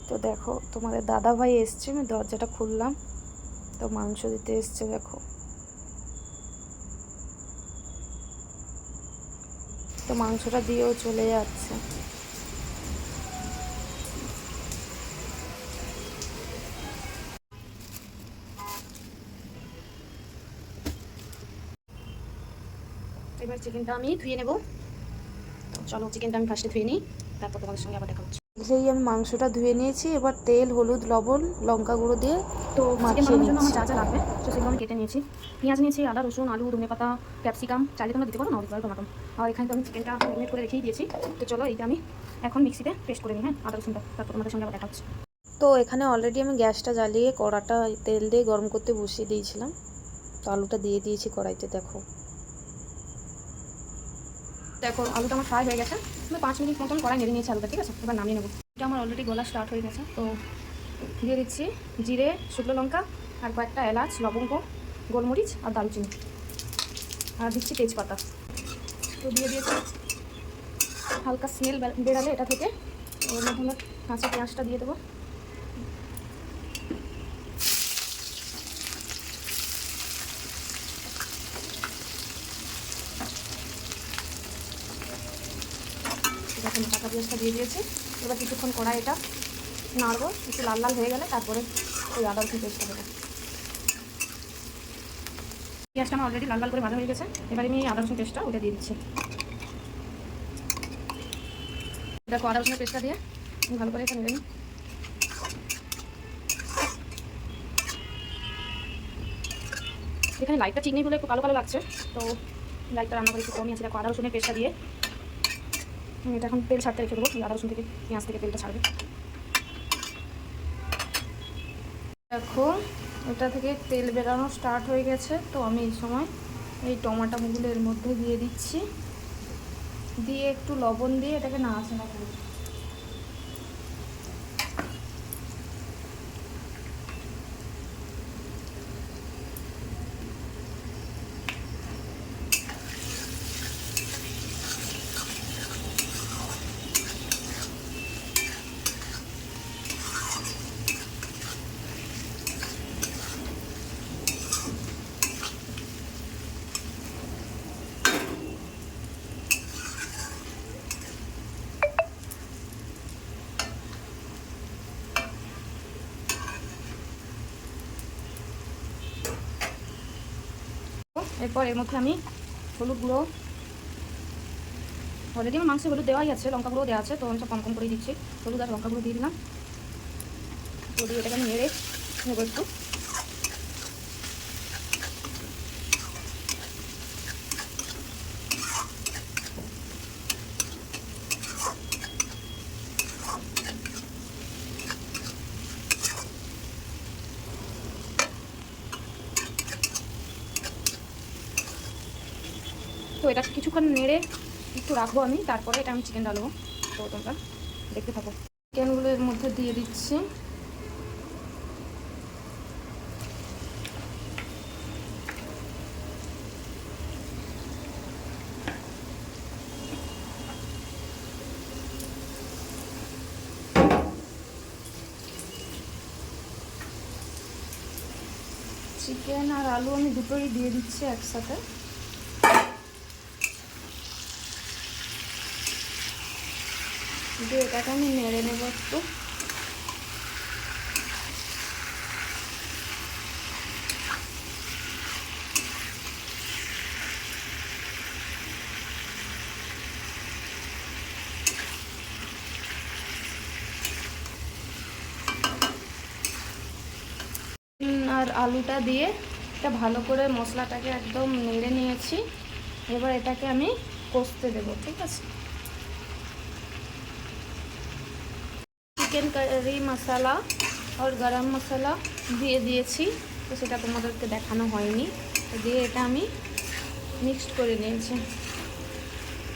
তো দেখো তোমাদের দাদা ভাই এসছে, আমি দরজাটা খুললাম, তো মাংস দিতে এসছে। দেখো তো মাংসটা দিয়েও চলে যাচ্ছে। এবার চিকেনটা আমি ধুয়ে নেব। তো চলো চিকেনটা আমি ফার্স্টে ধুয়ে নিই, তারপর তোমাদের সঙ্গে আবার দেখা হচ্ছে। সেই আমি মাংসটা ধুয়ে নিয়েছি, এবার তেল, হলুদ, লবণ, লঙ্কা গুঁড়ো দিয়ে তো চিকেন মাখিয়ে বানানোর জন্য নিচ্ছি। আমার যা যা লাগবে তো সেগুলো আমি কেটে নিয়েছি। পেঁয়াজ নিয়েছি, আদা, রসুন, আলু, ধনেপাতা, ক্যাপসিকাম, চাইলে তোমরা দিতে পারো, না দিতে পারো টমেটো। আর এখানে তো আমি চিকেনটা ম্যারিনেট করে রেখেই দিয়েছি। তো চলো এইটা আমি এখন মিক্সিতে পেস্ট করে নিই, হ্যাঁ, আদা রসুনটা, তারপর তোমাদের সঙ্গে আবার দেখা হচ্ছে। তো এখানে অলরেডি আমি গ্যাসটা জ্বালিয়ে কড়াটা তেল দিয়ে গরম করতে বসিয়ে দিয়েছিলাম। তো আলুটা দিয়ে দিয়েছি কড়াইতে। দেখো দেখো আলুটা আমার ফ্রাই হয়ে গেছে। আমি 5 মিনিট মতন কড়াই নেড়ে নিয়েছি আলুটা, ঠিক আছে। এবার নামিয়ে নেবো। এটা আমার অলরেডি গলা স্টার্ট হয়ে গেছে। তো দিয়ে দিচ্ছি জিরে, শুকনো লঙ্কা, আর কয়েকটা এলাচ, লবঙ্গ, গোলমরিচ আর দারুচিনি, আর দিচ্ছি তেজপাতা। তো দিয়ে দিয়েছি। হালকা স্মেল বেরালে এটা থেকে ওর মধ্যে আমরা কাঁচা পেঁয়াজটা দিয়ে দেবো। দেখুন কাঁচা পেঁয়াজটা দিয়ে দিয়েছি। এবার কিছুক্ষণ কড়াই এটা নাড়বো, একটু লাল লাল হয়ে গেলে তারপরে ওই আদা রসুন পেস্টটা দেবো। পেঁয়াজটা আমার অলরেডি লাল লাল করে ভাজা হয়ে গেছে। এবারে আমি আদা রসুন পেস্টটা ওটা দিয়ে দিচ্ছি। দেখো আদা রসুনের পেস্টটা দিয়ে ভালো করে এটা নেড়ে নিই। এখানে লাইটটা ঠিক নেই বলে একটু কালো কালো লাগছে, তো লাইটটা রান্না করে একটু কমই আছে। দেখো আদা রসুনের পেস্টটা দিয়ে এটা এখন তেল ছাড়তে রেখে দেবো। আদা রসুন থেকে, পেঁয়াজ থেকে তেলটা ছাড়বে। দেখো এটা থেকে তেল বেরানো স্টার্ট হয়ে গেছে। তো আমি এই সময় এই টমাটোগুলো এর মধ্যে দিয়ে দিচ্ছি, দিয়ে একটু লবণ দিয়ে এটাকে নাড়াচাড়া করব। এরপর এর মধ্যে আমি হলুদ গুঁড়ো, অলরেডি আমার মাংসে হলুদ দেওয়াই আছে, লঙ্কা গুঁড়ো দেওয়া আছে, তো আমি সব কম কম করেই দিচ্ছি। হলুদ আর লঙ্কা গুঁড়ো দিয়ে দিলাম। তো দিয়ে এটাকে আমি নেড়ে নেবো একটু। তো এটা কিছুক্ষণ নেড়ে একটু রাখবো আমি, তারপরে এটা আমি চিকেন ডালবো। তো তোমরা দেখতে থাকো। চিকেনগুলো এর মধ্যে দিয়ে দিচ্ছি। চিকেন আর আলু আমি দুটোই দিয়ে দিচ্ছি একসাথে। দিয়ে এটাকে আমি নেড়ে নেব একটু। আর আলুটা দিয়ে এটা ভালো করে মশলাটাকে একদম নেড়ে নিয়েছি। এবার এটাকে আমি কষতে দেবো, ঠিক আছে। চিকেন কারি মশলা আর গরম মশলা দিয়ে দিয়েছি, তো সেটা তোমাদেরকে দেখানো হয়নি। তো দিয়ে এটা আমি মিক্সড করে নিয়েছি।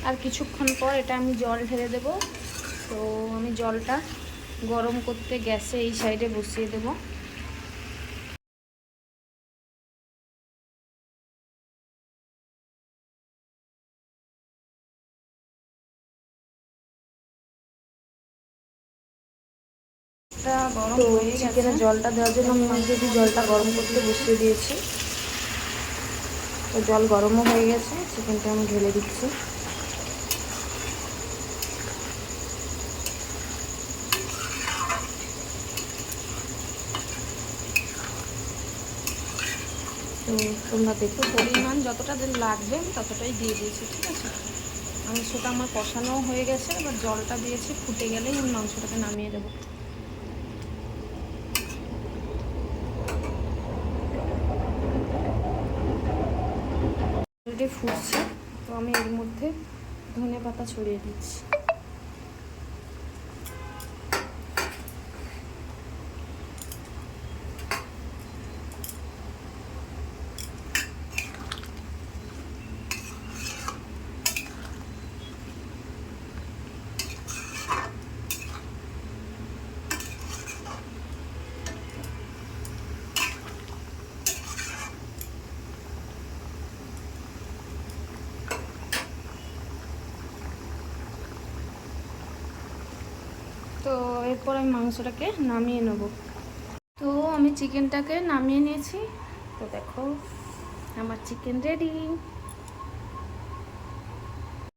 আর কিছুক্ষণ পর এটা আমি জল ঢেলে দেব। তো আমি জলটা গরম করতে গ্যাসে এই সাইডে বসিয়ে দেব। এটা গরম তো হয়ে গেছে। চিকেনের জলটা দেওয়ার জন্য আমি অলরেডি জলটা গরম করতে বসিয়ে দিয়েছি। তো জল গরমও হয়ে গেছে, চিকেনটা আমি ঢেলে দিচ্ছি। তো তোমরা দেখো পরিমাণ যতটা লাগবে আমি ততটাই দিয়ে দিয়েছি, ঠিক আছে। মাংসটা আমার কষানো হয়ে গেছে, এবার জলটা দিয়েছি, ফুটে গেলেই আমি মাংসটাকে নামিয়ে দেবো। অলরেডি ফুটছে, তো আমি এর মধ্যে ধনেপাতা ছড়িয়ে দিচ্ছি। তো এরপর আমি মাংসটাকে নামিয়ে নেব। তো আমি চিকেনটাকে নামিয়ে নিয়েছি। তো দেখো আমার চিকেন রেডি।